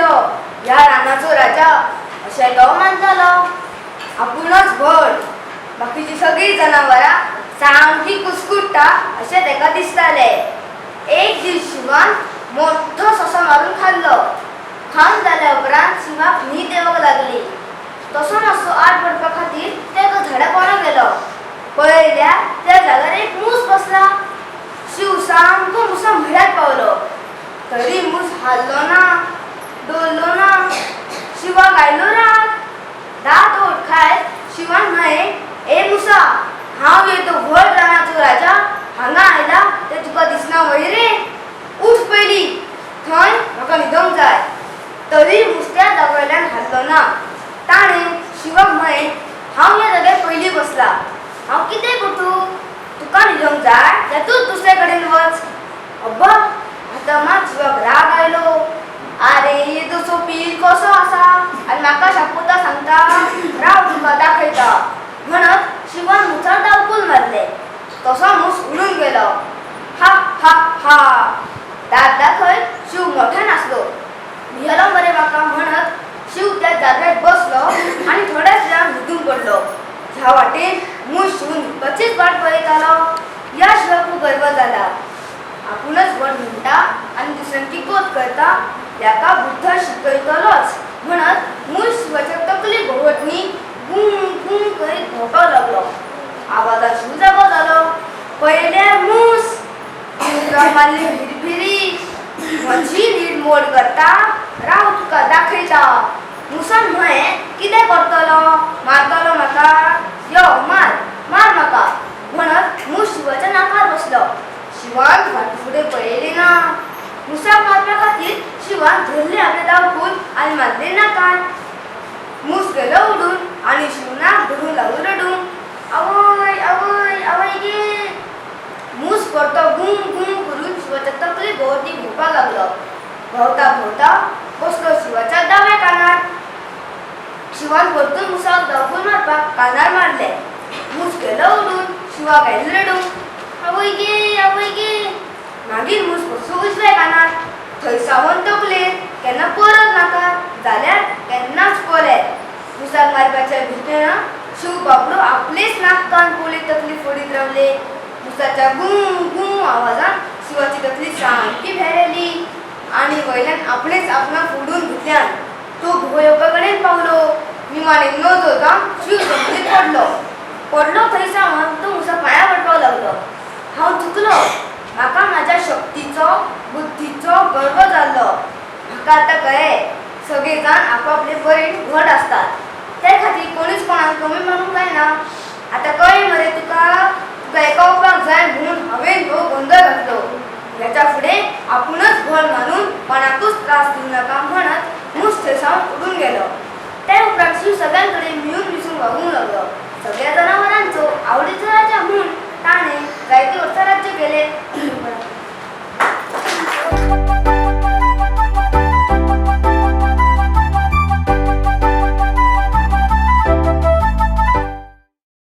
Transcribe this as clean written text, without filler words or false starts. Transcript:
राजांचो, ह्या रानाचो राजा अशें तो मानतालो. आपुणच व्हड, बाकीची सगळी जनावरां सामकी कुसकुट्टा अशें तेका दिसताले. एक दीस शिवान मोठो सोंसो मारून खाल्लो. खावन जाल्या उपरांत शिवाक न्हीद येवंक लागली. तसो मातसो आड पडपा खातीर तेका झाडा पोंदा गेलो. पळयल्यार त्या जाग्यार एक मूस बसला. शिव सामको मुसा म्हळ्यार पावलो. तरी मूस हाल्लो ना, दवरलो ना. शिवाक आयलो राग. दात ओळखायत शिवान म्हळें, ए मुसा, हांव ह्यो तो व्हड रानाचो राजा हांगा आयला तें तुका दिसना वय रे? उठ पयली, थंय म्हाका न्हिदोंक जाय. तरी मूस त्या जाग्यावयल्यान हाल्लो ना. ताणें शिवाक म्हळें, हांव ह्या जाग्यार पयलीं बसला, हांव कितें करतूं? तुका न्हिदोंक जाय जाल्यार तूंच दुसरे कडेन वच. अब्बा, आतां मात शिवाक राग आयलो. आरे येदो सोंपील कसो आसा आनी म्हाका शापोता सांगता, राव तुका दाखयता म्हणत शिवान मुचार दावकूल मारले. तसो मूस उडून गेलो. हा हा हा. दात दाखयत शिव मोठ्यान हांसलो. भियेलो मरे म्हाका म्हणत शिव त्या जाग्यार बसलो आनी थोड्याच वेळान न्हिदून पडलो. ह्या वाटेन मूस शिवून न्हिदपाचीच वाट पळयतालो. ह्या शिवाक गर्व जाला. आपुणच व्हड म्हणटा आनी दुसऱ्यांची गोत करता, त्याका बुद्ध शिकयतलोच म्हणत मूस शिवाच्या तकली भोंवतणी गुं गुं करीत भोंवपाक लागलो. आवाजान शिव जागो जालो. पळयल्यार मूस. शिवराक मारली भिरभिरी. म्हजी न्हीद मोड करता, राव तुका दाखयता. मुसान म्हळें, कितें करतलो? मारतलो म्हाका? यो मार, मार म्हाका म्हणत मूस शिवाच्या नाकार बसलो. शिवान फाटीं फुडें पळयलें ना. मुसाक मारपा खातीर शिवान धरलें आपलें दावकूल आनी मारलें नाकार. मूस गेलो उडून आनी शिवनाक धरून लागलो रडूंक. आवय आवय आवय गे. मूस परतो गुं गुं करून शिवाच्या तकली भोंवतणी घुंवपाक लागलो. भोंवता भोंवता बसलो शिवाच्या दाव्या कानार. शिवान परतून मुसाक दावकूल मारपाक कानार मारलें. मूस गेलो उडून शिवाक आयलो रडूंक. आवय गे आवय गे. मागीर मूस बसलो उजव्या कानार. थंय सावन तकलेर, केन्ना परत नाकार, जाल्यार केन्नाच कोल्यार. मुसाक मारपाच्या भिरकेन शिव बाबडो आपलेच नाक कान पोळी तकली फोडीत रावले. मुसाच्या गुं गुं आवाजान शिवाची तकली सामकी भेरेली आनी वयल्यान आपणेच आपणाक फोडून घेतल्यान तो घुवो येवपा कडेन पावलो. निमाणें न जोरता शिव जमनीर पडलो. पडलो थंय सावन तो मुसा पांयां पडपाक लागलो. हांव चुकलो. म्हाका म्हाज्या शक्तीचो बुद्धीचो गर्व जाल्लो. म्हाका आतां कळ्ळें, सगळे जाण आपापले बरेन व्हड आसतात, त्या खातीर कोणीच कोणाक कमी मानूंक जायना. आतां कळ्ळें मरे तुका? तुका एकावपाक जाय म्हणून हांवें ह्यो गोंदळ घातलो. ह्याच्या फुडें आपुणच व्हड मानून कोणाकूच त्रास दिवं नाका म्हणत मूस थंयसावन उडून गेलो. त्या उपरांत शिव सगळ्यां कडेन मिळून मिसळून वागूंक लागलो. सगळ्या जनावरांचो आवडीचो